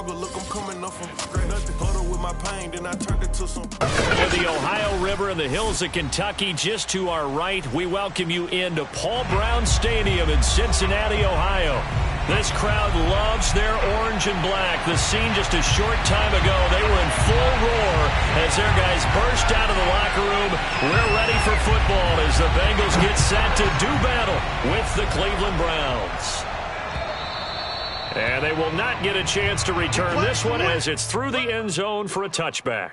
struggle. Look, I'm coming up from straight nothing. Huddle with my pain, then I turned it to some. With the Ohio River and the hills of Kentucky just to our right, we welcome you into Paul Brown Stadium in Cincinnati, Ohio. This crowd loves their orange and black. The scene just a short time ago, they were in full roar as their guys burst out of the locker room. We're ready for football as the Bengals get set to do battle with the Cleveland Browns. And they will not get a chance to return this one as it's through the end zone for a touchback.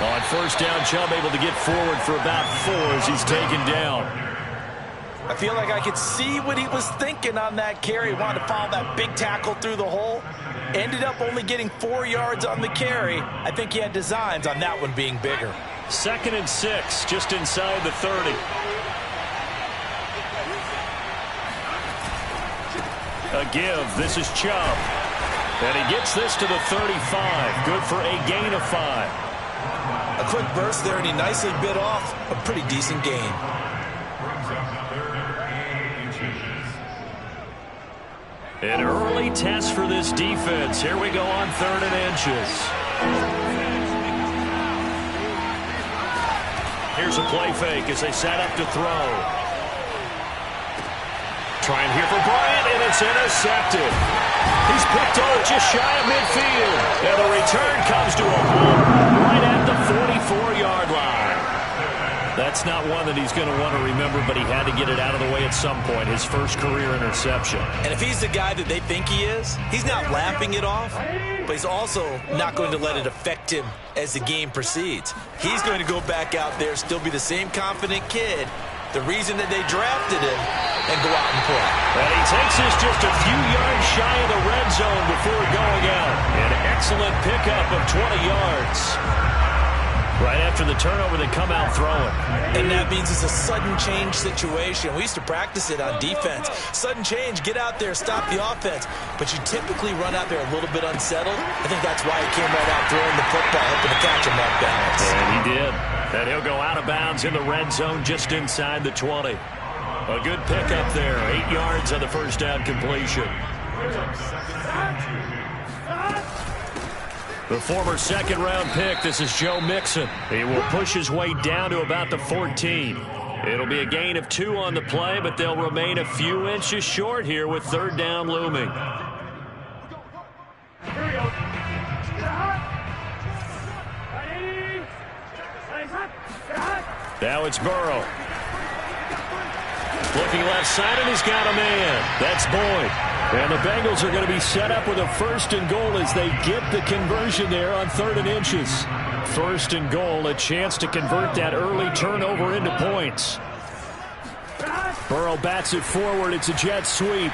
On first down, Chubb able to get forward for about 4 as he's taken down. I feel like I could see what he was thinking on that carry. Wanted to follow that big tackle through the hole. Ended up only getting 4 yards on the carry. I think he had designs on that one being bigger. 2nd and 6, just inside the 30. A give. This is Chubb. And he gets this to the 35. Good for a gain of 5. A quick burst there, and he nicely bit off a pretty decent gain. An early test for this defense. Here we go on 3rd and inches. Here's a play fake as they set up to throw. Trying here for Bryant, and it's intercepted. He's picked off just shy of midfield. And the return comes to a halt right at the 44-yard line. That's not one that he's going to want to remember, but he had to get it out of the way at some point. His first career interception. And if he's the guy that they think he is, he's not laughing it off, but he's also not going to let it affect him as the game proceeds. He's going to go back out there, still be the same confident kid, the reason that they drafted him, and go out and play. And he takes this just a few yards shy of the red zone before going out. An excellent pickup of 20 yards. Right after the turnover, they come out throwing. And that means it's a sudden change situation. We used to practice it on defense. Sudden change, get out there, stop the offense. But you typically run out there a little bit unsettled. I think that's why he came right out throwing the football, hoping to catch him off balance. And he did. And he'll go out of bounds in the red zone just inside the 20. A good pickup there. 8 yards on the first down completion. The former second-round pick, this is Joe Mixon. He will push his way down to about the 14. It'll be a gain of 2 on the play, but they'll remain a few inches short here with 3rd down looming. Now it's Burrow. Looking left side, and he's got a man. That's Boyd. And the Bengals are going to be set up with a 1st and goal as they get the conversion there on 3rd and inches. 1st and goal, a chance to convert that early turnover into points. Burrow bats it forward. It's a jet sweep.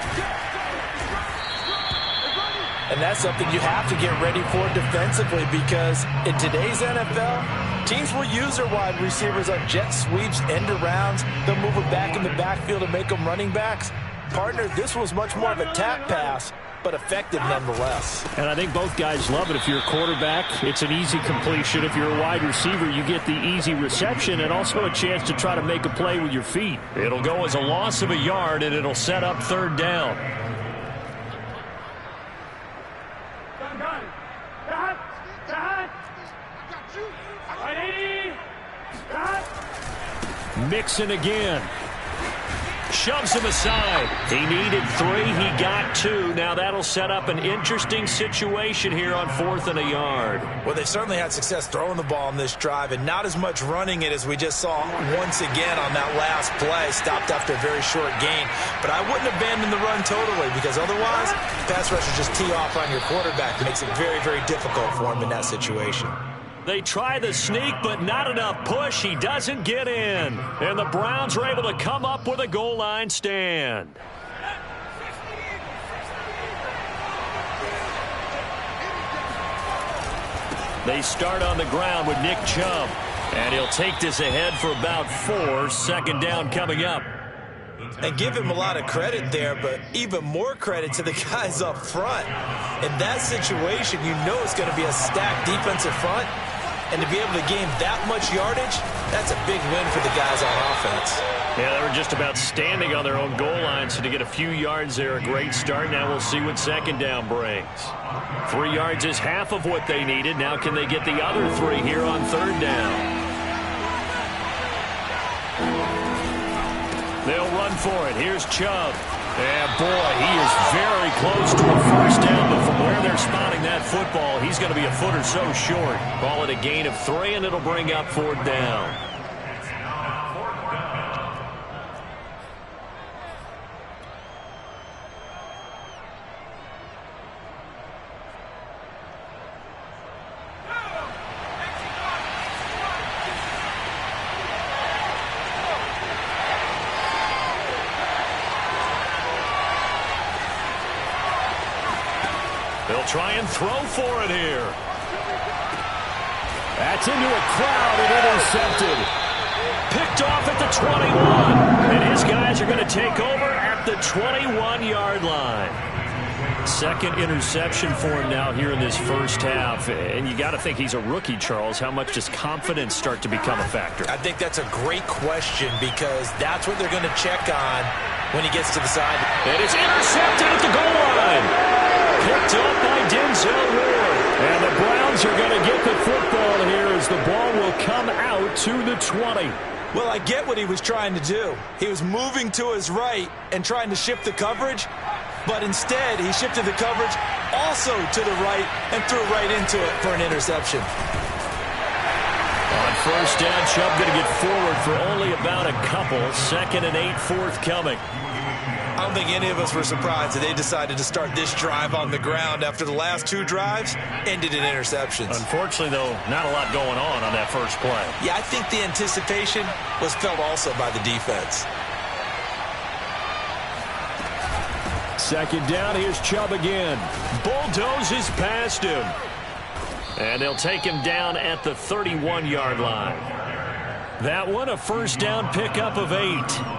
And that's something you have to get ready for defensively, because in today's NFL, teams will use their wide receivers on jet sweeps, end arounds. They'll move it back in the backfield and make them running backs. Partner, this was much more of a tap pass, but effective nonetheless. And I think both guys love it. If you're a quarterback, it's an easy completion. If you're a wide receiver, you get the easy reception and also a chance to try to make a play with your feet. It'll go as a loss of a yard, and it'll set up 3rd down. Mixon again. Shoves him aside. He needed 3. He got 2. Now that'll set up an interesting situation here on 4th and a yard. Well, they certainly had success throwing the ball in this drive, and not as much running it as we just saw once again on that last play. Stopped after a very short gain. But I wouldn't abandon the run totally, because otherwise, pass rushers just tee off on your quarterback. It makes it very, very difficult for him in that situation. They try the sneak, but not enough push. He doesn't get in. And the Browns are able to come up with a goal line stand. They start on the ground with Nick Chubb. And he'll take this ahead for about 4. Second down coming up. And give him a lot of credit there, but even more credit to the guys up front. In that situation, you know it's going to be a stacked defensive front. And to be able to gain that much yardage, that's a big win for the guys on offense. Yeah, they were just about standing on their own goal line, so to get a few yards there, a great start. Now we'll see what second down brings. 3 yards is half of what they needed. Now can they get the other 3 here on third down? They'll run for it. Here's Chubb. And, boy, he is very close to a first down, but from where they're spotting that football, he's going to be a foot or so short. Call it a gain of 3, and it'll bring up 4th down. They'll try and throw for it here. That's into a crowd and intercepted. Picked off at the 21. And his guys are going to take over at the 21-yard line. Second interception for him now here in this first half. And you got to think he's a rookie, Charles. How much does confidence start to become a factor? I think that's a great question because that's what they're going to check on when he gets to the side. And it's intercepted at the goal line. Picked up by Denzel Ward. And the Browns are going to get the football here as the ball will come out to the 20. Well, I get what he was trying to do. He was moving to his right and trying to shift the coverage, but instead he shifted the coverage also to the right and threw right into it for an interception. On first down, Chubb going to get forward for only about a couple. 2nd and 8 forthcoming. I don't think any of us were surprised that they decided to start this drive on the ground after the last 2 drives ended in interceptions. Unfortunately, though, not a lot going on that first play. Yeah, I think the anticipation was felt also by the defense. Second down, here's Chubb again. Bulldozes past him. And they'll take him down at the 31-yard line. That one, a first down pickup of 8.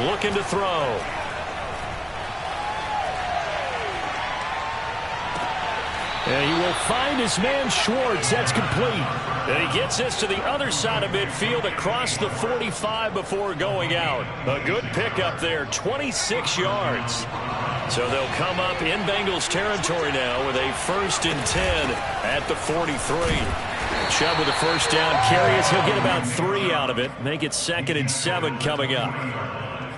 Looking to throw. And he will find his man Schwartz. That's complete. And he gets this to the other side of midfield across the 45 before going out. A good pickup there, 26 yards. So they'll come up in Bengals territory now with a 1st and 10 at the 43. Chubb with a first down carry as he'll get about 3 out of it. Make it 2nd and 7 coming up.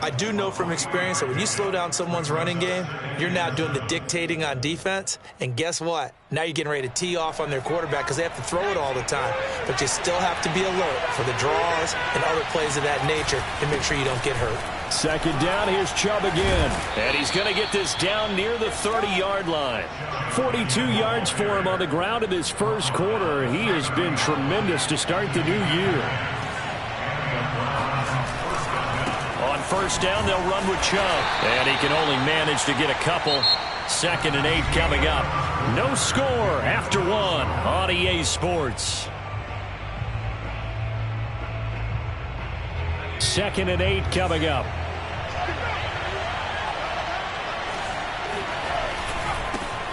I do know from experience that when you slow down someone's running game, you're now doing the dictating on defense. And guess what? Now you're getting ready to tee off on their quarterback because they have to throw it all the time. But you still have to be alert for the draws and other plays of that nature and make sure you don't get hurt. Second down, here's Chubb again. And he's going to get this down near the 30-yard line. 42 yards for him on the ground in this first quarter. He has been tremendous to start the new year. On first down, they'll run with Chubb. And he can only manage to get a couple. 2nd and 8 coming up. No score after 1 on EA Sports. 2nd and 8 coming up.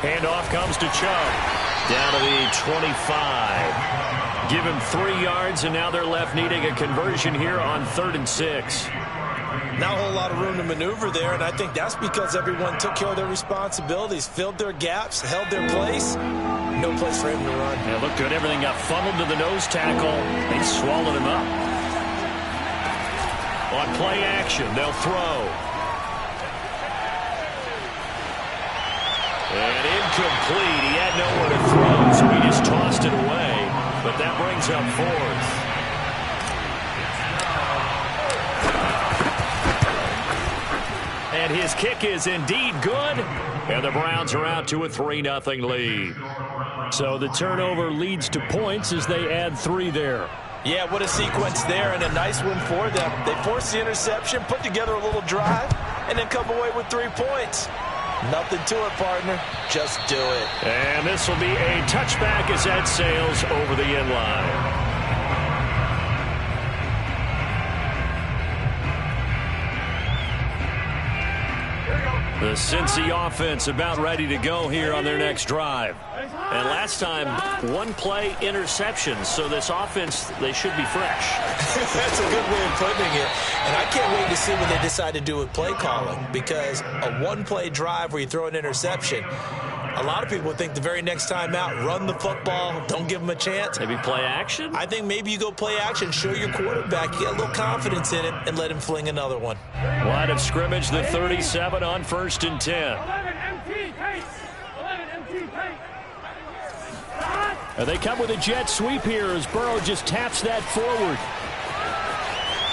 Handoff comes to Chubb. Down to the 25. Give him 3 yards, and now they're left needing a conversion here on 3rd and 6. Not a whole lot of room to maneuver there, and I think that's because everyone took care of their responsibilities, filled their gaps, held their place. No place for him to run. Yeah, looked good. Everything got funneled to the nose tackle. They swallowed him up. On play action, they'll throw. And incomplete. He had nowhere to throw, so he just tossed it away. But that brings up 4th. And his kick is indeed good. And the Browns are out to a 3-0 lead. So the turnover leads to points as they add 3 there. Yeah, what a sequence there, and a nice one for them. They forced the interception, put together a little drive, and then come away with 3 points. Nothing to it, partner. Just do it. And this will be a touchback as that sails over the end line. The Cincy offense about ready to go here on their next drive. And last time, 1-play interception. So this offense, they should be fresh. That's a good way of putting it. And I can't wait to see what they decide to do with play calling. Because a 1-play drive where you throw an interception, a lot of people think the very next time out, run the football, don't give them a chance. Maybe play action? I think maybe you go play action, show your quarterback, you get a little confidence in him, and let him fling another one. Line of scrimmage, the 37 on 1st and 10. 11 MT pace. 11 MT pace. And they come with a jet sweep here as Burrow just taps that forward.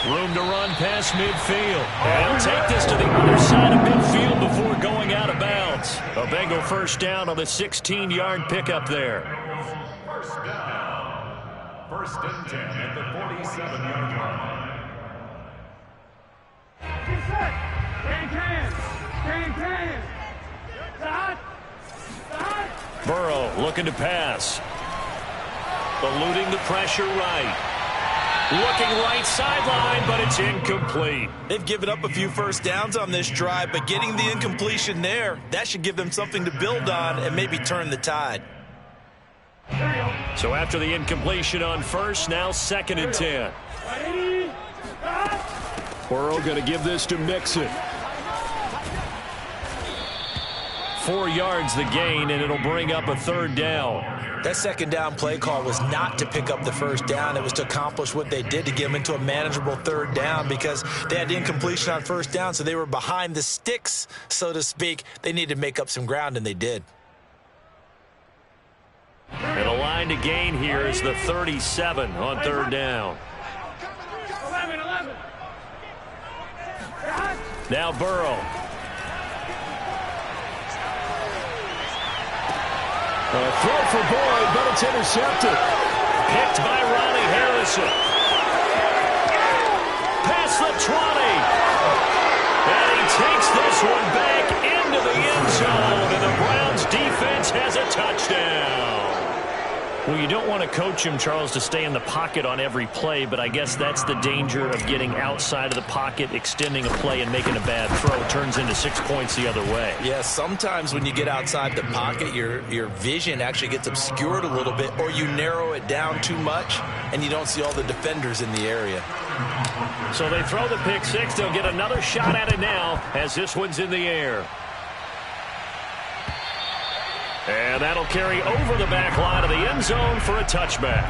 Room to run past midfield. And take this to the other side of midfield before going out of bounds. A Bengal first down on the 16-yard pickup there. First down. 1st and 10 at the 47-yard line. Get set. Can. Start. Burrow looking to pass. Eluding the pressure right. Looking right sideline, but it's incomplete. They've given up a few first downs on this drive, but getting the incompletion there, that should give them something to build on and maybe turn the tide. So after the incompletion on first, now 2nd and 10. Burrow going to give this to Mixon. 4 yards the gain, and it'll bring up a 3rd down. That 2nd down play call was not to pick up the 1st down. It was to accomplish what they did to get them into a manageable 3rd down because they had the incompletion on 1st down, so they were behind the sticks, so to speak. They needed to make up some ground, and they did. And the line to gain here is the 37 on 3rd down. 11. Now Burrow. A throw for Boyd, but it's intercepted. Picked by Ronnie Harrison. Past the 20. And he takes this one back into the end zone, and the Browns defense has a touchdown. Well, you don't want to coach him, Charles, to stay in the pocket on every play, but I guess that's the danger of getting outside of the pocket, extending a play, and making a bad throw. It turns into 6 points the other way. Yeah, sometimes when you get outside the pocket, your vision actually gets obscured a little bit, or you narrow it down too much, and you don't see all the defenders in the area. So they throw the pick six. They'll get another shot at it now as this one's in the air. And that'll carry over the back line of the end zone for a touchback.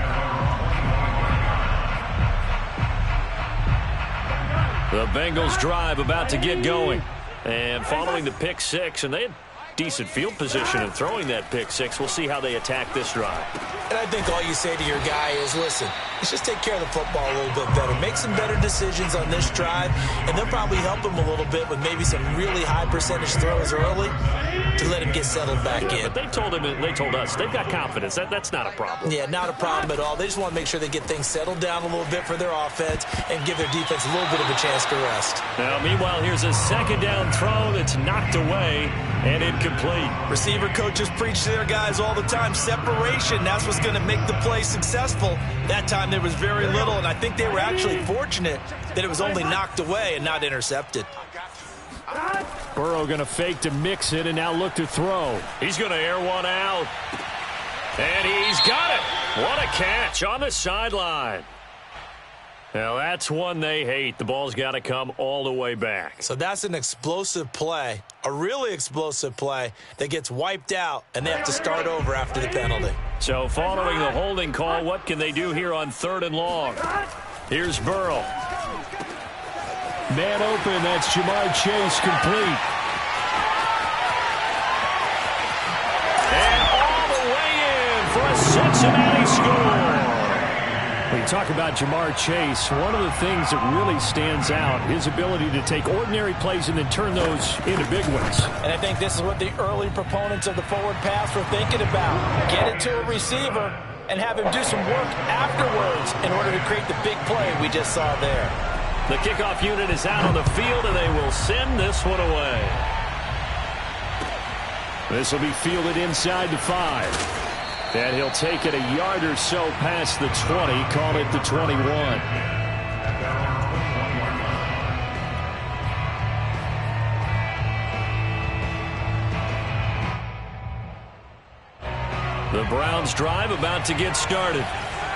The Bengals drive about to get going. And following the pick six, and they had decent field position in throwing that pick six. We'll see how they attack this drive. And I think all you say to your guy is, listen, let's just take care of the football a little bit better. Make some better decisions on this drive, and they'll probably help him a little bit with maybe some really high percentage throws early to let him get settled back in. But they told us they've got confidence. That's not a problem. Yeah, not a problem at all. They just want to make sure they get things settled down a little bit for their offense and give their defense a little bit of a chance to rest. Now, meanwhile, here's a second down throw that's knocked away and incomplete. Receiver coaches preach to their guys all the time. Separation, that's what's going to make the play successful. That time there was very little, and I think they were actually fortunate that it was only knocked away and not intercepted. Burrow going to fake to mix it and now look to throw. He's going to air one out. And he's got it. What a catch on the sideline. Now, that's one they hate. The ball's got to come all the way back. So that's an explosive play, a really explosive play that gets wiped out, and they have to start over after the penalty. So following the holding call, what can they do here on 3rd and long? Here's Burrow. Man open, that's Jamar Chase, complete. And all the way in for a Cincinnati score. When you talk about Jamar Chase, one of the things that really stands out, his ability to take ordinary plays and then turn those into big ones. And I think this is what the early proponents of the forward pass were thinking about. Get it to a receiver, and have him do some work afterwards in order to create the big play we just saw there. The kickoff unit is out on the field, and they will send this one away. This will be fielded inside the 5. And he'll take it a yard or so past the 20, call it the 21. The Browns drive about to get started.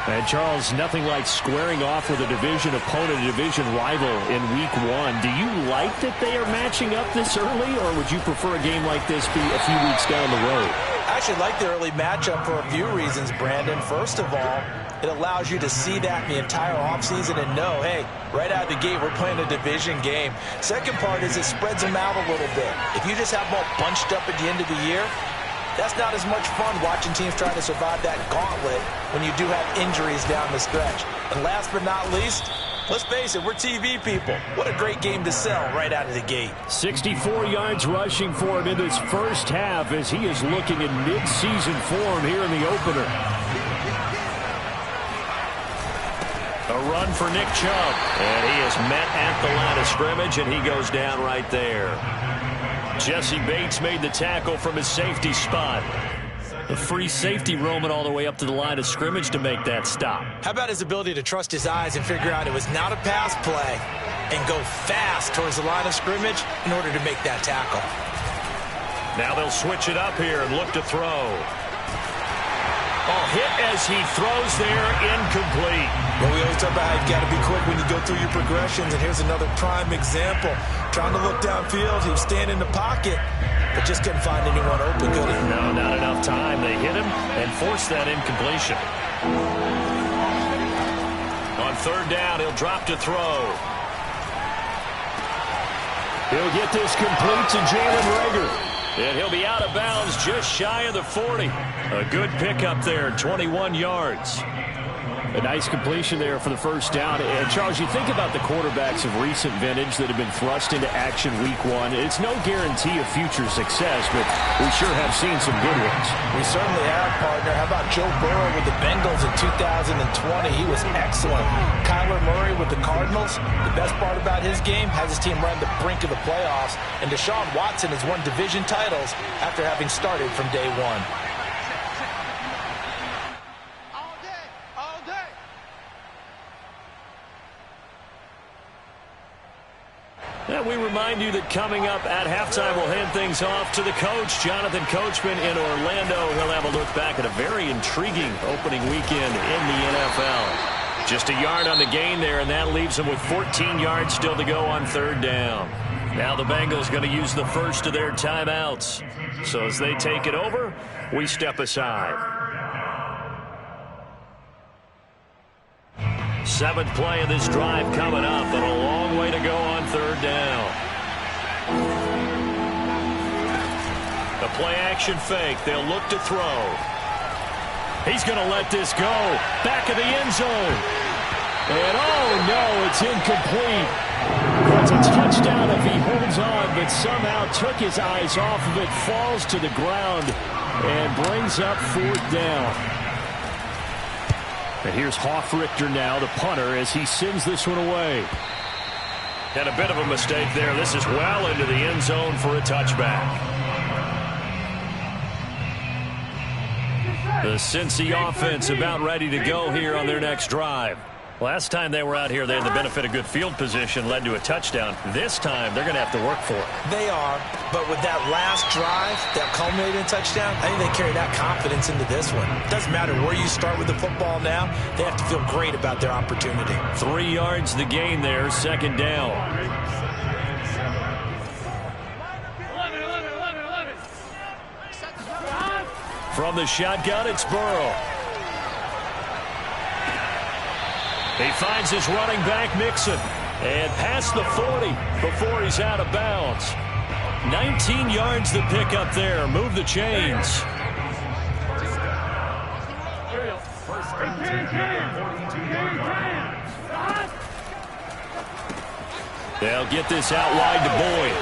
And Charles, nothing like squaring off with a division opponent, a division rival in week 1. Do you like that they are matching up this early, or would you prefer a game like this be a few weeks down the road? I actually like the early matchup for a few reasons, Brandon. First of all, it allows you to see that in the entire offseason and know, hey, right out of the gate, we're playing a division game. Second part is it spreads them out a little bit. If you just have them all bunched up at the end of the year, that's not as much fun watching teams trying to survive that gauntlet when you do have injuries down the stretch. And last but not least, let's face it, we're TV people. What a great game to sell right out of the gate. 64 yards rushing for him in this first half as he is looking in mid-season form here in the opener. A run for Nick Chubb. And he is met at the line of scrimmage, and he goes down right there. Jesse Bates made the tackle from his safety spot. A free safety roaming all the way up to the line of scrimmage to make that stop. How about his ability to trust his eyes and figure out it was not a pass play and go fast towards the line of scrimmage in order to make that tackle. Now they'll switch it up here and look to throw. Oh, hit as he throws there, incomplete. Well, we always talk about how you've got to be quick when you go through your progressions, and here's another prime example. Trying to look downfield, he was standing in the pocket, but just couldn't find anyone open, could he? No, not enough time. They hit him and forced that incompletion. On third down, he'll drop to throw. He'll get this complete to Jalen Reagor. And he'll be out of bounds just shy of the 40. A good pickup there, 21 yards. A nice completion there for the first down. And, Charles, you think about the quarterbacks of recent vintage that have been thrust into action week 1. It's no guarantee of future success, but we sure have seen some good ones. We certainly have, partner. How about Joe Burrow with the Bengals in 2020? He was excellent. Kyler Murray with the Cardinals. The best part about his game, has his team right on the brink of the playoffs. And Deshaun Watson has won division titles after having started from day 1. And we remind you that coming up at halftime, we'll hand things off to the coach, Jonathan Coachman in Orlando. He'll have a look back at a very intriguing opening weekend in the NFL. Just a yard on the gain there, and that leaves them with 14 yards still to go on third down. Now the Bengals going to use the first of their timeouts. So as they take it over, we step aside. 7th play of this drive coming up, but a long way to go on third down. The play action fake. They'll look to throw. He's going to let this go. Back of the end zone. And oh no, it's incomplete. It's a touchdown if he holds on, but somehow took his eyes off of it, falls to the ground, and brings up fourth down. And here's Hoffrichter now, the punter, as he sends this one away. And a bit of a mistake there. This is well into the end zone for a touchback. The Cincy offense about ready to go here on their next drive. Last time they were out here, they had the benefit of good field position, led to a touchdown. This time, they're going to have to work for it. They are, but with that last drive, that culminating touchdown, I think they carry that confidence into this one. It doesn't matter where you start with the football now, they have to feel great about their opportunity. 3 yards the gain there, second down. 11. From the shotgun, it's Burrow. He finds his running back, Mixon, and past the 40 before he's out of bounds. 19 yards to pick up there. Move the chains. They'll get this out wide to Boyd.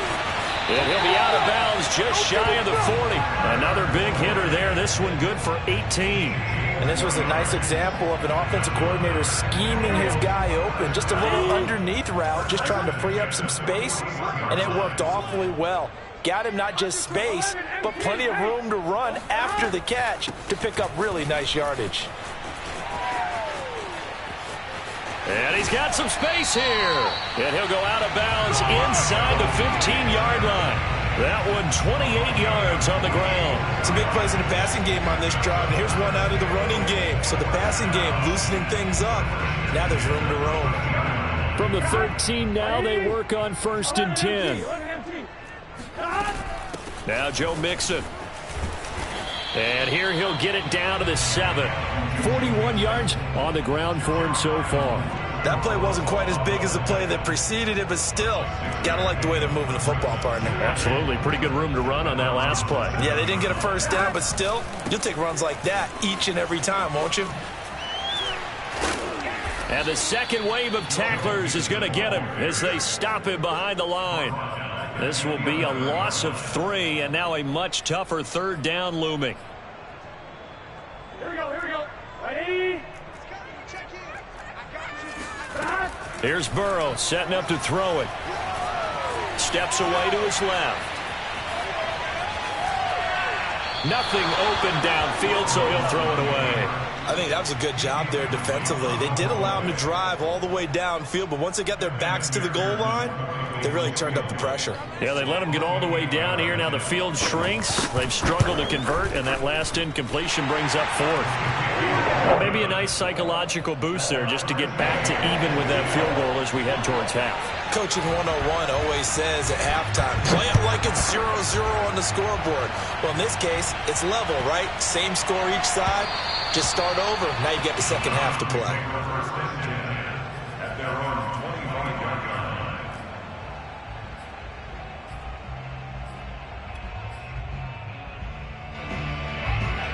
And he'll be out of bounds just shy of the 40. Another big hitter there. This one good for 18. And this was a nice example of an offensive coordinator scheming his guy open. Just a little underneath route, just trying to free up some space, and it worked awfully well. Got him not just space, but plenty of room to run after the catch to pick up really nice yardage. And he's got some space here. And he'll go out of bounds inside the 15-yard line. That one 28 yards on the ground. Some big plays in the passing game on this drive. And here's one out of the running game. So the passing game loosening things up. Now there's room to roam. From the 13 now, they work on 1st and 10. Now Joe Mixon. And here he'll get it down to the 7. 41 yards on the ground for him so far. That play wasn't quite as big as the play that preceded it, but still, gotta like the way they're moving the football, partner. Absolutely. Pretty good room to run on that last play. Yeah, they didn't get a first down, but still, you'll take runs like that each and every time, won't you? And the second wave of tacklers is going to get him as they stop him behind the line. This will be a loss of 3, and now a much tougher 3rd down looming. Here we go. Ready? Here's Burrow setting up to throw it. Steps away to his left. Nothing open downfield, so he'll throw it away. I think that was a good job there defensively. They did allow him to drive all the way downfield, but once they got their backs to the goal line, they really turned up the pressure. Yeah, they let him get all the way down here. Now the field shrinks. They've struggled to convert, and that last incompletion brings up 4th. Well, maybe a nice psychological boost there just to get back to even with that field goal as we head towards half. Coaching 101 always says at halftime, play it like it's 0-0 on the scoreboard. Well, in this case, it's level, right? Same score each side. Just start over. Now you get the second half to play. At their own 25-yard line.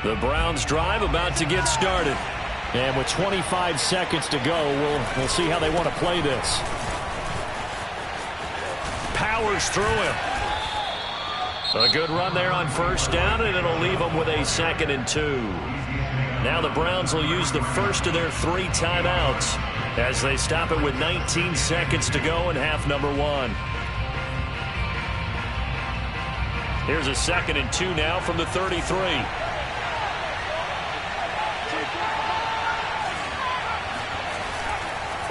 The Browns drive about to get started. And with 25 seconds to go, we'll see how they want to play this. Powers through him. A good run there on 1st down, and it'll leave them with a 2nd and 2. Now the Browns will use the first of their 3 timeouts as they stop it with 19 seconds to go in half number 1. Here's a 2nd and 2 now from the 33.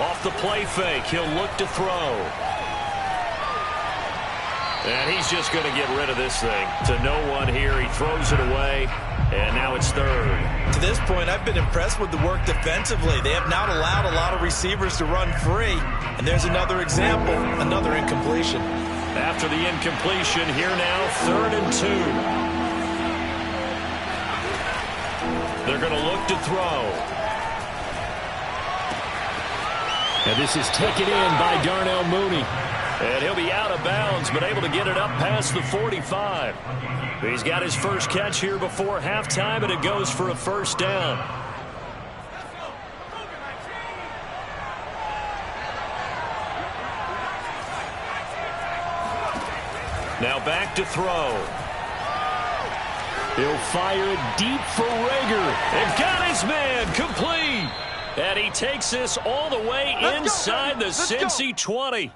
Off the play fake, he'll look to throw. And he's just going to get rid of this thing. To no one here, he throws it away, and now it's 3rd. To this point, I've been impressed with the work defensively. They have not allowed a lot of receivers to run free. And there's another example, another incompletion. After the incompletion, here now, 3rd and 2. They're going to look to throw. And this is taken in by Darnell Mooney. And he'll be out of bounds, but able to get it up past the 45. He's got his first catch here before halftime, and it goes for a 1st down. Now back to throw. He'll fire it deep for Rager. And got his man complete. And he takes this all the way inside the Cincy 20.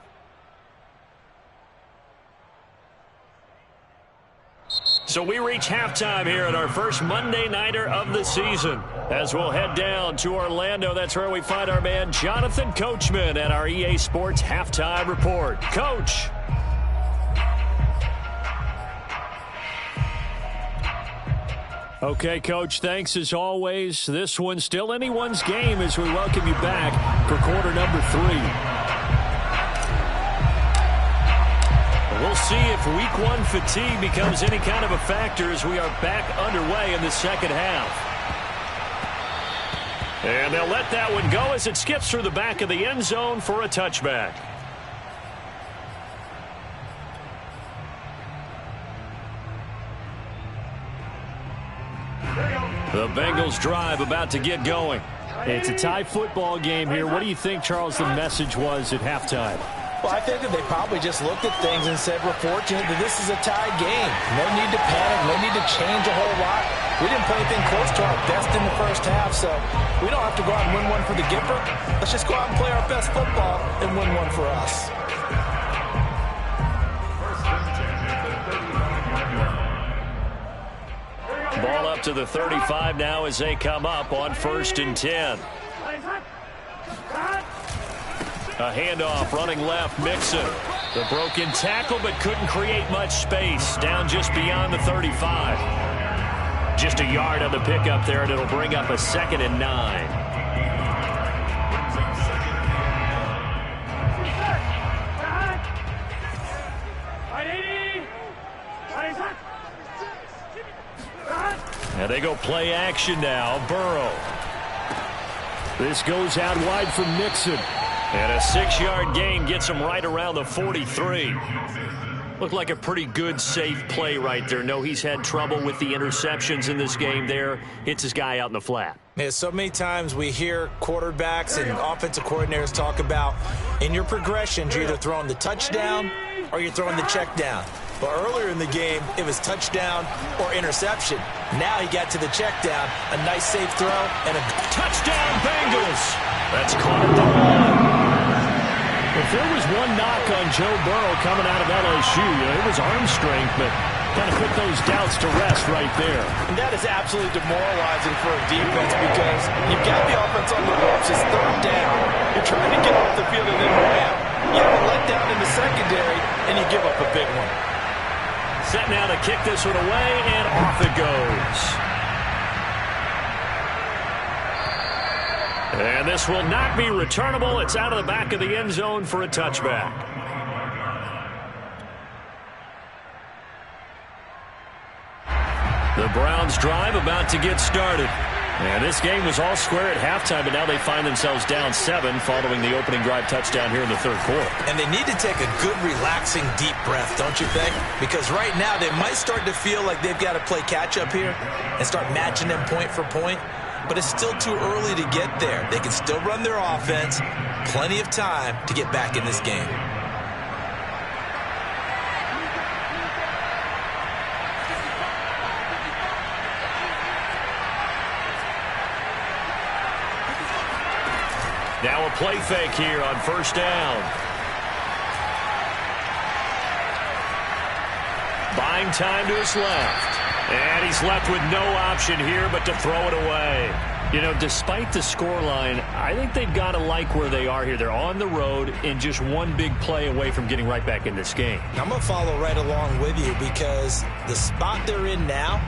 So we reach halftime here at our first Monday Nighter of the season. As we'll head down to Orlando, that's where we find our man Jonathan Coachman at our EA Sports Halftime Report. Coach. Okay, Coach, thanks as always. This one's still anyone's game as we welcome you back for quarter number 3. We'll see if week 1 fatigue becomes any kind of a factor as we are back underway in the second half. And they'll let that one go as it skips through the back of the end zone for a touchback. The Bengals drive about to get going. It's a tie football game here. What do you think, Charles, the message was at halftime? Well, I think that they probably just looked at things and said, we're fortunate that this is a tied game. No need to panic, no need to change a whole lot. We didn't play anything close to our best in the first half, so we don't have to go out and win one for the Gipper. Let's just go out and play our best football and win one for us. Ball up to the 35 now as they come up on 1st and 10. A handoff running left, Mixon. The broken tackle but couldn't create much space. Down just beyond the 35. Just a yard on the pickup there, and it'll bring up a 2nd and 9. And they go play action now. Burrow. This goes out wide from Mixon. And a 6-yard gain gets him right around the 43. Looked like a pretty good, safe play right there. No, he's had trouble with the interceptions in this game there. Hits his guy out in the flat. Yeah, so many times we hear quarterbacks and offensive coordinators talk about in your progressions, you're either throwing the touchdown or you're throwing the check down. But earlier in the game, it was touchdown or interception. Now he got to the check down, a nice safe throw, and a touchdown Bengals. That's caught at the 1. If there was one knock on Joe Burrow coming out of LSU, it was arm strength, but kind of put those doubts to rest right there. And that is absolutely demoralizing for a defense because you've got the offense on the ropes. It's 3rd down. You're trying to get off the field and then ramp. You have a letdown in the secondary, and you give up a big one. Set now to kick this one away, and off it goes. And this will not be returnable. It's out of the back of the end zone for a touchback. The Browns drive about to get started. And this game was all square at halftime, but now they find themselves down 7 following the opening drive touchdown here in the 3rd quarter. And they need to take a good, relaxing, deep breath, don't you think? Because right now they might start to feel like they've got to play catch-up here and start matching them point for point. But it's still too early to get there. They can still run their offense. Plenty of time to get back in this game. Now a play fake here on 1st down. Buying time to his left. And he's left with no option here but to throw it away. You know, despite the scoreline, I think they've got to like where they are here. They're on the road and just one big play away from getting right back in this game. I'm going to follow right along with you because the spot they're in now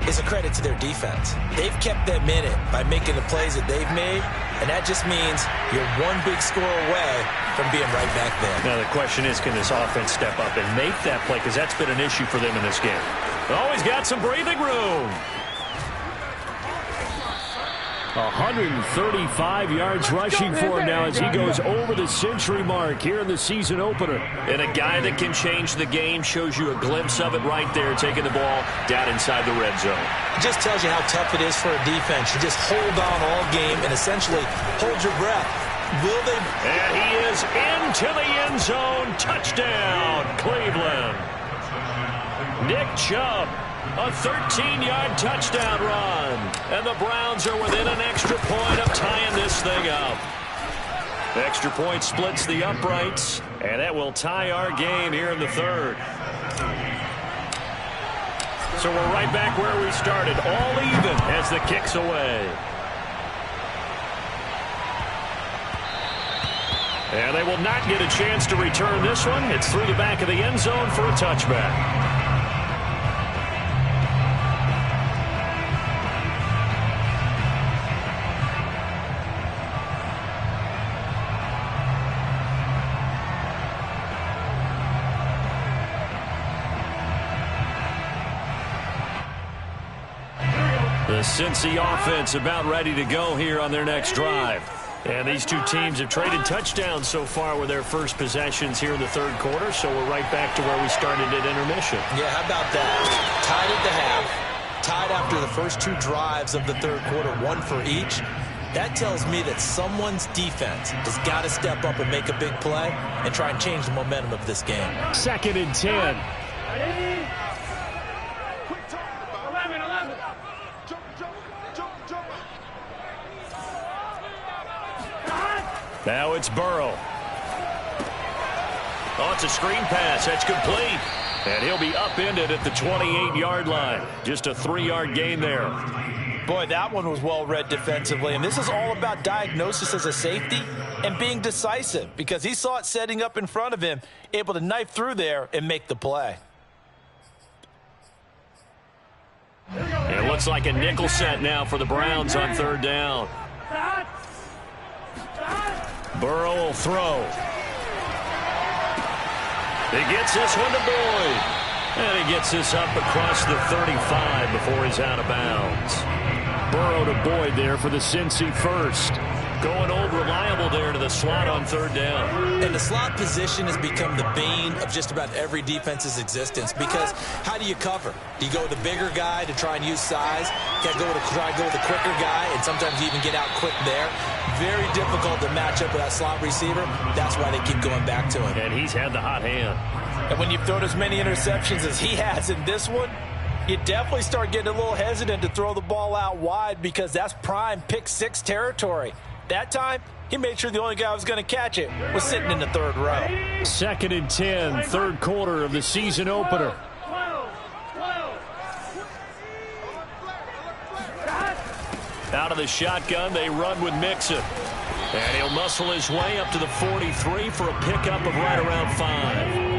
is a credit to their defense. They've kept them in it by making the plays that they've made, and that just means you're one big score away from being right back there. Now the question is, can this offense step up and make that play? Because that's been an issue for them in this game. Always got some breathing room. 135 yards rushing for him now as he goes over the century mark here in the season opener. And a guy that can change the game, shows you a glimpse of it right there, taking the ball down inside the red zone. It just tells you how tough it is for a defense. You just hold on all game and essentially hold your breath. Will they? And he is into the end zone. Touchdown, Cleveland. Nick Chubb. A 13-yard touchdown run. And the Browns are within an extra point of tying this thing up. The extra point splits the uprights, and that will tie our game here in the 3rd. So we're right back where we started, all even as the kick's away. And they will not get a chance to return this one. It's through the back of the end zone for a touchback. The Cincy offense about ready to go here on their next drive. And these two teams have traded touchdowns so far with their first possessions here in the 3rd quarter, so we're right back to where we started at intermission. Yeah, how about that? Tied at the half, tied after the first 2 drives of the 3rd quarter, 1 for each. That tells me that someone's defense has got to step up and make a big play and try and change the momentum of this game. 2nd and 10. Ready? 11. Now it's Burrow. Oh, it's a screen pass. That's complete. And he'll be upended at the 28-yard line. Just a 3-yard gain there. Boy, that one was well read defensively. And this is all about diagnosis as a safety and being decisive, because he saw it setting up in front of him, able to knife through there and make the play. It looks like a nickel set now for the Browns on 3rd down. Burrow will throw. He gets this one to Boyd. And he gets this up across the 35 before he's out of bounds. Burrow to Boyd there for the Cincy first. Going old reliable there to the slot on 3rd down. And the slot position has become the bane of just about every defense's existence, because how do you cover? Do you go with a bigger guy to try and use size? Try to go with a quicker guy and sometimes even get out quick there? Very difficult to match up with that slot receiver. That's why they keep going back to him. And he's had the hot hand. And when you've thrown as many interceptions as he has in this one, you definitely start getting a little hesitant to throw the ball out wide, because that's prime pick 6 territory. That time, he made sure the only guy who was going to catch it was sitting in the 3rd row. 2nd and 10, 3rd quarter of the season opener. Out of the shotgun, they run with Mixon. And he'll muscle his way up to the 43 for a pickup of right around 5.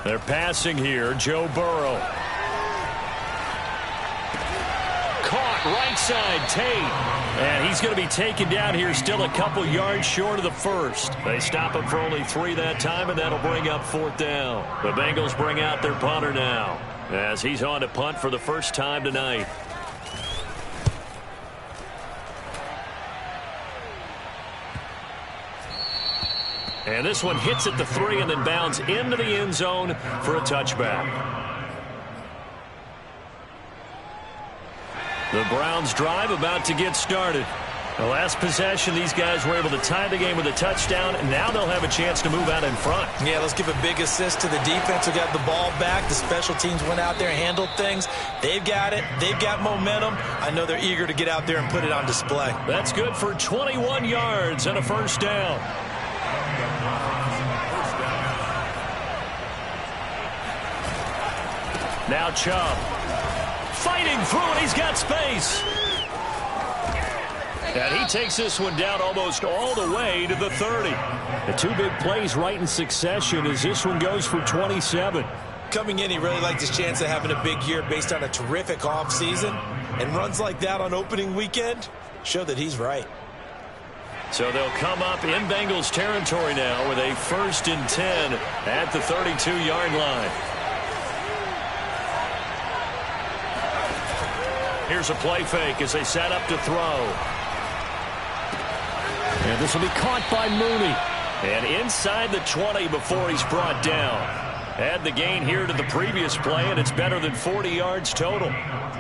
They're passing here. Joe Burrow. Caught right side, Tate. And he's going to be taken down here, still a couple yards short of the 1st. They stop him for only 3 that time, and that'll bring up 4th down. The Bengals bring out their punter now, as he's on to punt for the first time tonight. And this one hits at the 3 and then bounds into the end zone for a touchback. The Browns drive about to get started. The last possession, these guys were able to tie the game with a touchdown, and now they'll have a chance to move out in front. Yeah, let's give a big assist to the defense who got the ball back. The special teams went out there and handled things. They've got it. They've got momentum. I know they're eager to get out there and put it on display. That's good for 21 yards and a 1st down. Now Chubb. Fighting through it. He's got space. And he takes this one down almost all the way to the 30. The 2 big plays right in succession as this one goes for 27. Coming in, he really liked his chance of having a big year based on a terrific offseason. And runs like that on opening weekend show that he's right. So they'll come up in Bengals territory now with a 1st and 10 at the 32-yard line. Here's a play fake as they set up to throw. And this will be caught by Mooney. And inside the 20 before he's brought down. Add the gain here to the previous play, and it's better than 40 yards total.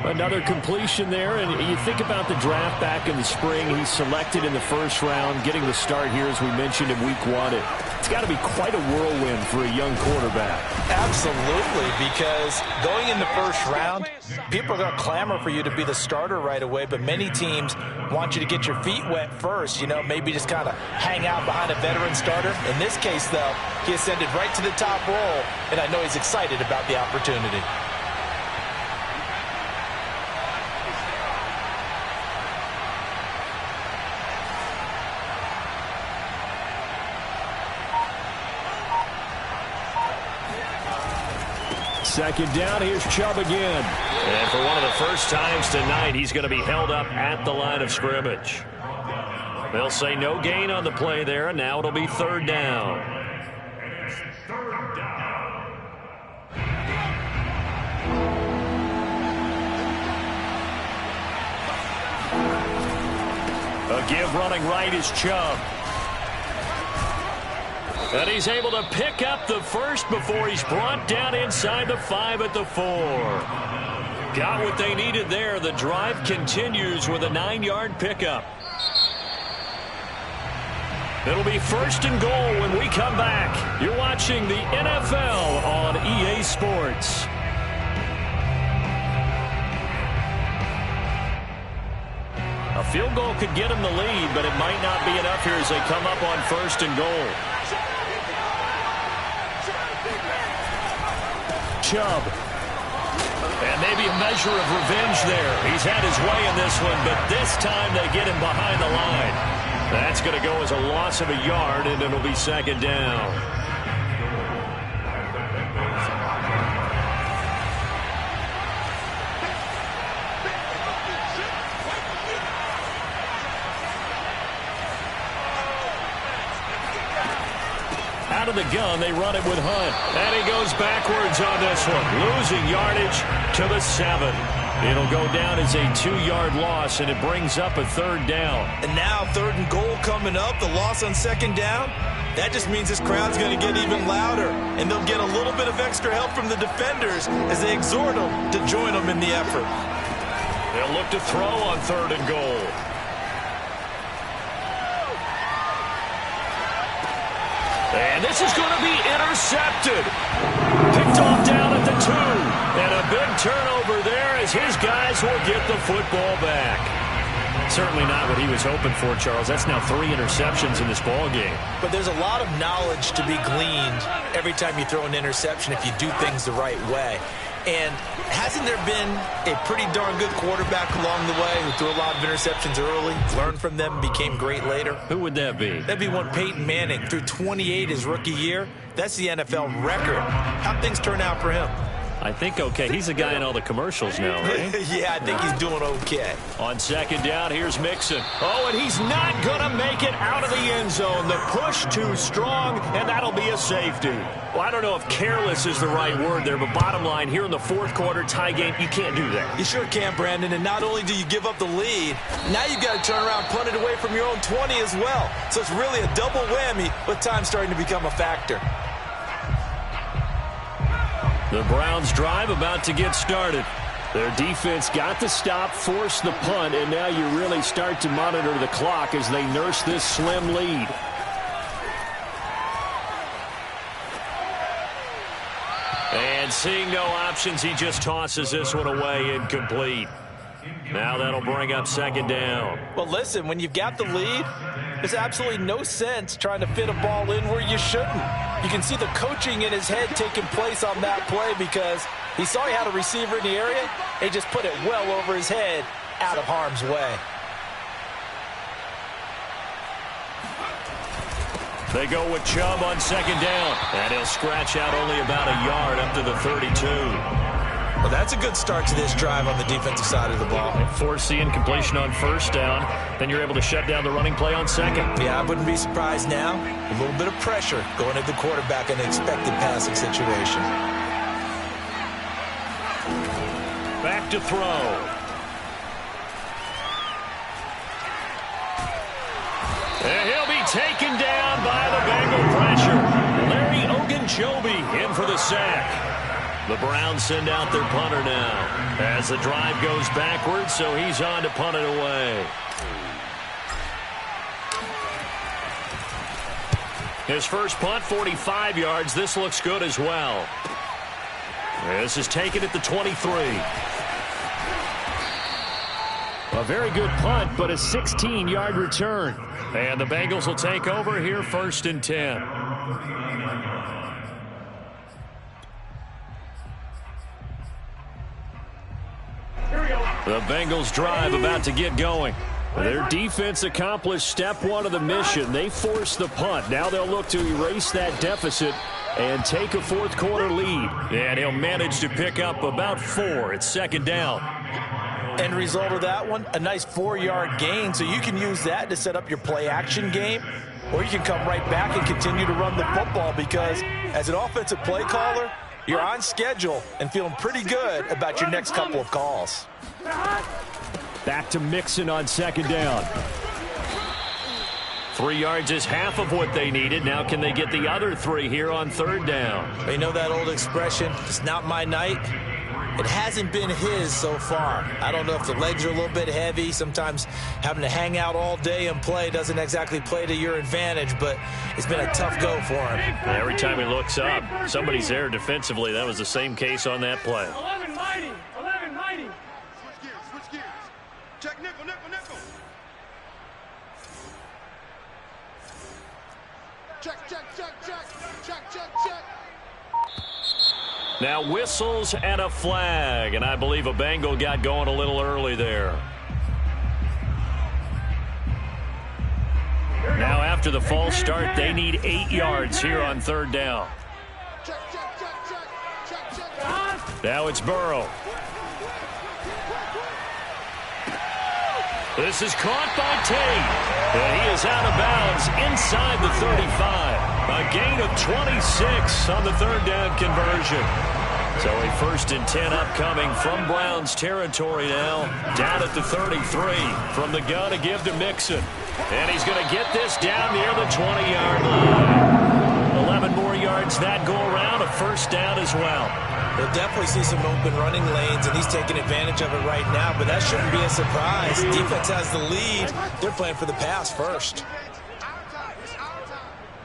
Another completion there, and you think about the draft back in the spring. He's selected in the 1st round, getting the start here, as we mentioned, in week 1. It's got to be quite a whirlwind for a young quarterback. Absolutely, because going in the 1st round, people are going to clamor for you to be the starter right away, but many teams want you to get your feet wet first, maybe just kind of hang out behind a veteran starter. In this case, though, he ascended right to the top role, and I know he's excited about the opportunity. Second down, here's Chubb again. And for one of the first times tonight, he's going to be held up at the line of scrimmage. They'll say no gain on the play there, and now it'll be 3rd down. And it's 3rd down. A give running right is Chubb. And he's able to pick up the 1st before he's brought down inside the 5 at the 4. Got what they needed there. The drive continues with a 9-yard pickup. It'll be 1st and goal when we come back. You're watching the NFL on EA Sports. A field goal could get them the lead, but it might not be enough here as they come up on 1st and goal. Chubb. And maybe a measure of revenge there. He's had his way in this one, but this time they get him behind the line. That's going to go as a loss of a yard, and it'll be 2nd down. Out of the gun, they run it with Hunt. And he goes backwards on this one, losing yardage to the 7. It'll go down as a 2-yard loss, and it brings up a 3rd down. And now 3rd and goal coming up, the loss on 2nd down. That just means this crowd's going to get even louder, and they'll get a little bit of extra help from the defenders as they exhort them to join them in the effort. They'll look to throw on 3rd and goal. And this is going to be intercepted. Picked off down at the 2. And a big turnover there as his guys will get the football back. Certainly not what he was hoping for, Charles. That's now 3 interceptions in this ball game. But there's a lot of knowledge to be gleaned every time you throw an interception if you do things the right way. And hasn't there been a pretty darn good quarterback along the way who threw a lot of interceptions early, learned from them, became great later? Who would that be? That'd be one Peyton Manning, threw 28 his rookie year. That's the NFL record. How'd things turn out for him? I think okay. He's a guy in all the commercials now, right? Yeah, I think he's doing okay. On 2nd down, here's Mixon. Oh, and he's not going to make it out of the end zone. The push too strong, and that'll be a safety. Well, I don't know if careless is the right word there, but bottom line, here in the 4th quarter, tie game, you can't do that. You sure can, Brandon, and not only do you give up the lead, now you've got to turn around, punt it away from your own 20 as well. So it's really a double whammy with time starting to become a factor. The Browns drive about to get started. Their defense got the stop, forced the punt, and now you really start to monitor the clock as they nurse this slim lead. And seeing no options, he just tosses this one away incomplete. Now that'll bring up 2nd down. Well, listen, when you've got the lead, there's absolutely no sense trying to fit a ball in where you shouldn't. You can see the coaching in his head taking place on that play because he saw he had a receiver in the area. He just put it well over his head out of harm's way. They go with Chubb on 2nd down, and he'll scratch out only about a yard up to the 32. Well, that's a good start to this drive on the defensive side of the ball. Force the incompletion on 1st down. Then you're able to shut down the running play on 2nd. Yeah, I wouldn't be surprised now. A little bit of pressure going at the quarterback in an expected passing situation. Back to throw. And he'll be taken down by the Bengal pressure. Larry Ogunjobi in for the sack. The Browns send out their punter now as the drive goes backwards, so he's on to punt it away. His first punt, 45 yards. This looks good as well. This is taken at the 23. A very good punt, but a 16-yard return. And the Bengals will take over here 1st and 10. The Bengals drive about to get going. Their defense accomplished step 1 of the mission. They forced the punt. Now they'll look to erase that deficit and take a 4th quarter lead. And he'll manage to pick up about 4. It's 2nd down. End result of that one, a nice 4-yard gain. So you can use that to set up your play-action game, or you can come right back and continue to run the football because as an offensive play caller, you're on schedule and feeling pretty good about your next couple of calls. Back to Mixon on 2nd down. 3 yards is half of what they needed. Now can they get the other 3 here on 3rd down? You know that old expression, it's not my night? It hasn't been his so far. I don't know if the legs are a little bit heavy. Sometimes having to hang out all day and play doesn't exactly play to your advantage, but it's been a tough go for him. Every time he looks up, somebody's there defensively. That was the same case on that play. 11 mighty. 11 mighty. Switch gears, switch gears. Check nickel, nickel, nickel. Check, check, check, check. Check, check, check. Now whistles and a flag, and I believe a Bengal got going a little early there. Now after the false start, they need 8 yards here on third down. Check, check, check, check. Check, check, check. Now it's Burrow. This is caught by Tate, and he is out of bounds inside the 35. A gain of 26 on the third down conversion. So a 1st and 10 upcoming from Browns territory now. Down at the 33 from the gun to give to Mixon. And he's going to get this down near the 20-yard line. 11 more yards that go around, a 1st down as well. We'll definitely see some open running lanes, and he's taking advantage of it right now, but that shouldn't be a surprise. Defense has the lead. They're playing for the pass first.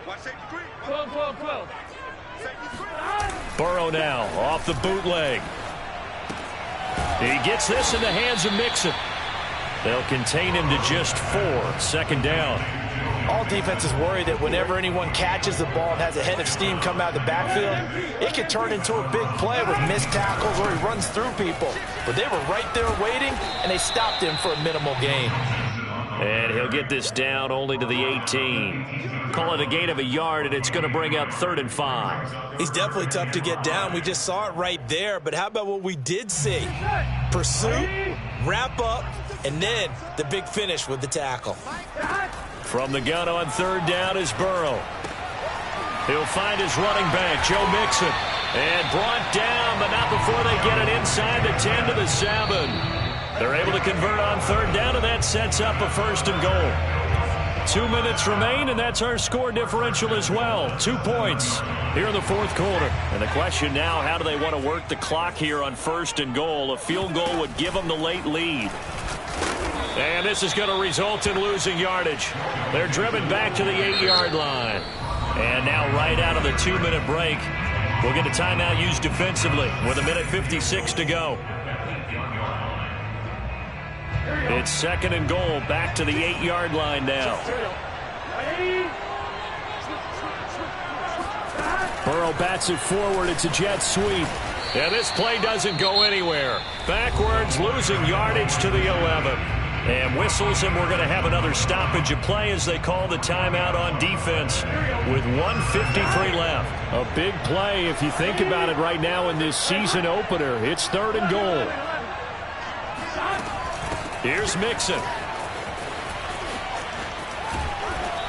Watch safety green. 12, 12, 12. Safety green. Burrow now off the bootleg. He gets this in the hands of Mixon. They'll contain him to just 4. 2nd down. All defenses worry that whenever anyone catches the ball and has a head of steam come out of the backfield, it can turn into a big play with missed tackles or he runs through people. But they were right there waiting, and they stopped him for a minimal gain. And he'll get this down only to the 18. Call it a gain of a yard, and it's going to bring up 3rd and 5. He's definitely tough to get down. We just saw it right there. But how about what we did see? Pursuit, wrap up, and then the big finish with the tackle. From the gun on 3rd down is Burrow. He'll find his running back, Joe Mixon. And brought down, but not before they get it inside the 10 to the 7. They're able to convert on 3rd down, and that sets up a 1st and goal. 2 minutes remain, and that's our score differential as well. 2 points here in the 4th quarter. And the question now, how do they want to work the clock here on 1st and goal? A field goal would give them the late lead. And this is going to result in losing yardage. They're driven back to the 8-yard line. And now right out of the 2-minute break, we'll get a timeout used defensively with 1:56 to go. It's 2nd and goal, back to the 8-yard line now. Burrow bats it forward. It's a jet sweep. And this play doesn't go anywhere. Backwards, losing yardage to the 11. And whistles, and we're going to have another stoppage of play as they call the timeout on defense with 1:53 left. A big play if you think about it right now in this season opener. It's 3rd and goal. Here's Mixon.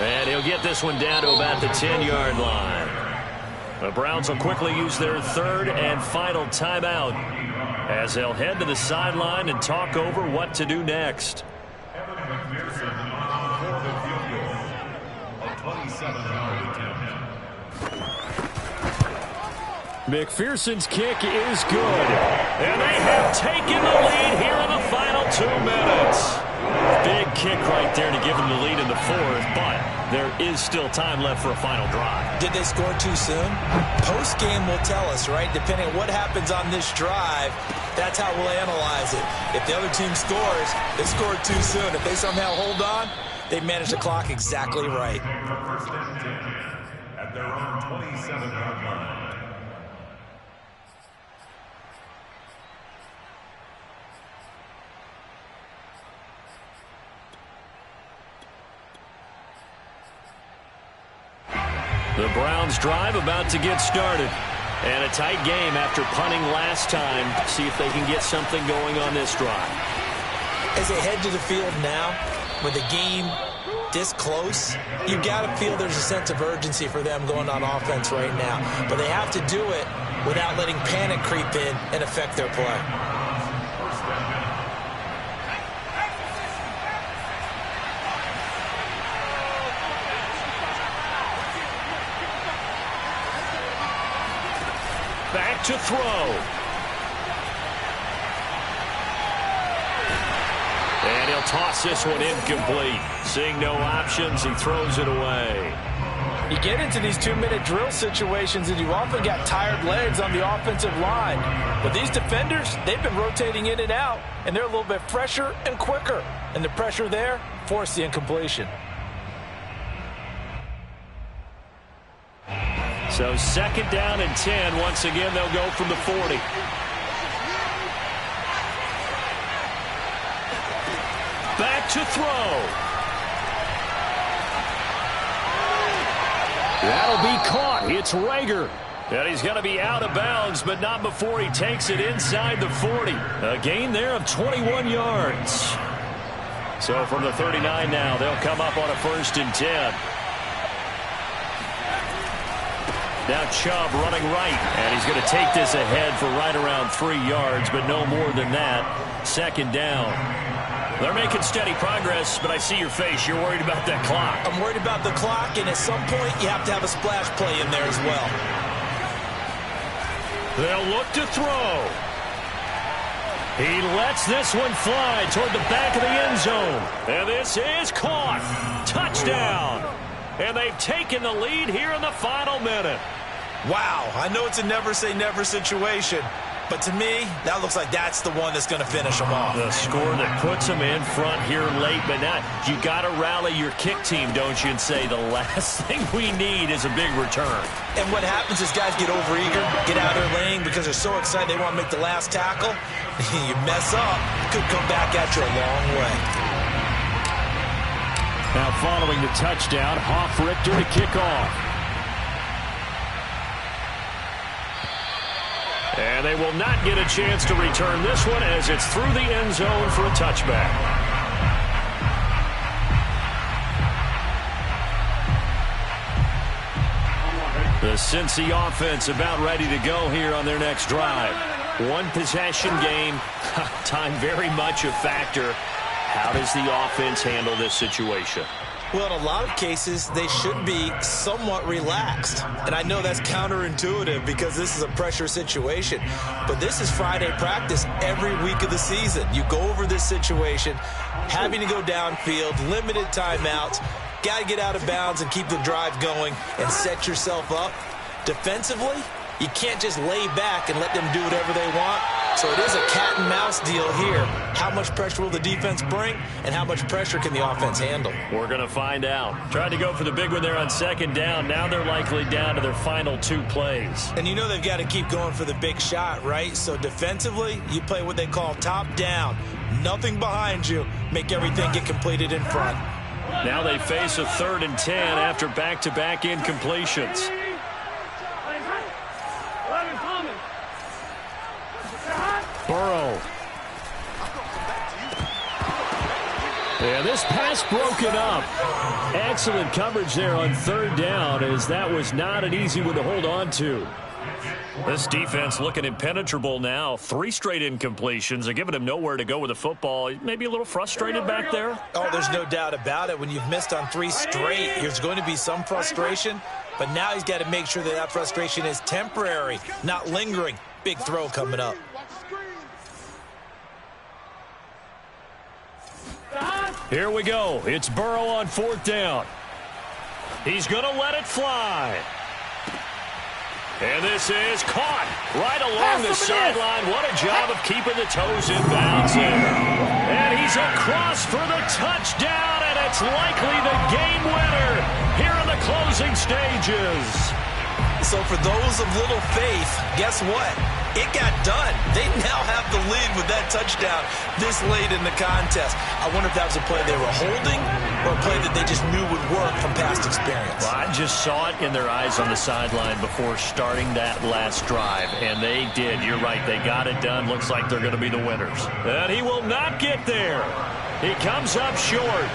And he'll get this one down to about the 10-yard line. The Browns will quickly use their 3rd and final timeout as they'll head to the sideline and talk over what to do next. McPherson's kick is good. And they have taken the lead here in the final 2 minutes. Big kick right there to give them the lead in the 4th, but there is still time left for a final drive. Did they score too soon? Post-game will tell us, right? Depending on what happens on this drive, that's how we'll analyze it. If the other team scores, they scored too soon. If they somehow hold on, they manage the clock exactly right. 1st and 10 at their own 27-yard line. The Browns drive about to get started. And a tight game after punting last time. See if they can get something going on this drive. As they head to the field now, with the game this close, you got to feel there's a sense of urgency for them going on offense right now. But they have to do it without letting panic creep in and affect their play. Back to throw. toss this one incomplete. Seeing no options, he throws it away. You get into these 2-minute drill situations, and you often got tired legs on the offensive line. But these defenders, they've been rotating in and out, and they're a little bit fresher and quicker. And the pressure there forced the incompletion. So 2nd down and 10. Once again, they'll go from the 40. Back to throw. That'll be caught. It's Rager. And he's going to be out of bounds, but not before he takes it inside the 40. A gain there of 21 yards. So from the 39 now, they'll come up on a 1st and 10. Now Chubb running right, and he's going to take this ahead for right around 3 yards, but no more than that. 2nd down. They're making steady progress, but I see your face. You're worried about that clock. I'm worried about the clock, and at some point, you have to have a splash play in there as well. They'll look to throw. He lets this one fly toward the back of the end zone. And this is caught. Touchdown. And they've taken the lead here in the final minute. Wow, I know it's a never-say-never situation, but to me, that looks like that's the one that's going to finish them off. The score that puts them in front here late, but now you got to rally your kick team, don't you, and say the last thing we need is a big return. And what happens is guys get overeager, get out of their lane because they're so excited they want to make the last tackle. You mess up, it could come back at you a long way. Now following the touchdown, Hoff-Richter to kick off. And they will not get a chance to return this one as it's through the end zone for a touchback. The Cincy offense about ready to go here on their next drive. One possession game. Time very much a factor. How does the offense handle this situation? Well, in a lot of cases, they should be somewhat relaxed. And I know that's counterintuitive because this is a pressure situation. But this is Friday practice every week of the season. You go over this situation, having to go downfield, limited timeouts, got to get out of bounds and keep the drive going and set yourself up. Defensively, you can't just lay back and let them do whatever they want. So it is a cat and mouse deal here. How much pressure will the defense bring, and how much pressure can the offense handle? We're going to find out. Tried to go for the big one there on 2nd down. Now they're likely down to their final 2 plays. And you know they've got to keep going for the big shot, right? So defensively, you play what they call top down. Nothing behind you. Make everything get completed in front. Now they face a 3rd and 10 after back-to-back incompletions. Burrow. And this pass broken up. Excellent coverage there on 3rd down, as that was not an easy one to hold on to. This defense looking impenetrable now. 3 straight incompletions. They're giving him nowhere to go with the football. Maybe a little frustrated back there. Oh, there's no doubt about it. When you've missed on 3 straight, there's going to be some frustration. But now he's got to make sure that that frustration is temporary, not lingering. Big throw coming up. Here we go. It's Burrow on 4th down. He's going to let it fly. And this is caught right along the sideline. What a job of keeping the toes in bounds there. And he's across for the touchdown, and it's likely the game winner here in the closing stages. So for those of little faith, guess what? It got done. They now have the lead with that touchdown this late in the contest. I wonder if that was a play they were holding or a play that they just knew would work from past experience. Well, I just saw it in their eyes on the sideline before starting that last drive, and they did. You're right. They got it done. Looks like they're going to be the winners. And he will not get there. He comes up short.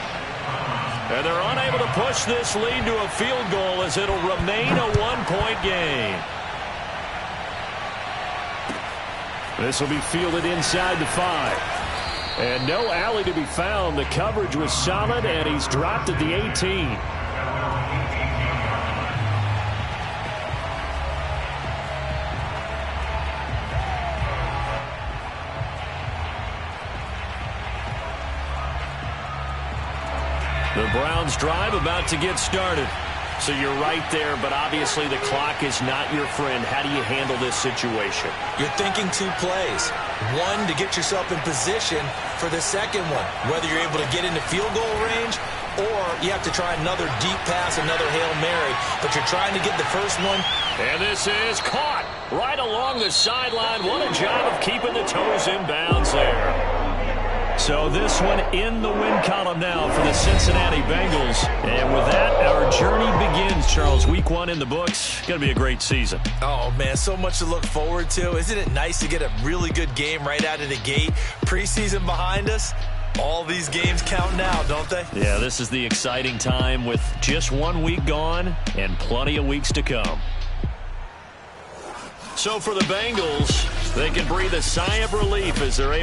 And they're unable to push this lead to a field goal as it'll remain a 1-point game. This will be fielded inside the 5. And no alley to be found. The coverage was solid, and he's dropped at the 18. The Browns drive about to get started. So you're right there, but obviously the clock is not your friend. How do you handle this situation? You're thinking 2 plays. One, to get yourself in position for the second one, whether you're able to get into field goal range or you have to try another deep pass, another Hail Mary, but you're trying to get the first one. And this is caught right along the sideline. What a job of keeping the toes in bounds there. So this one in the win column now for the Cincinnati Bengals. And with that, our journey begins, Charles. Week 1 in the books. Going to be a great season. Oh, man, so much to look forward to. Isn't it nice to get a really good game right out of the gate? Preseason behind us. All these games count now, don't they? Yeah, this is the exciting time with just 1 week gone and plenty of weeks to come. So for the Bengals, they can breathe a sigh of relief as they're able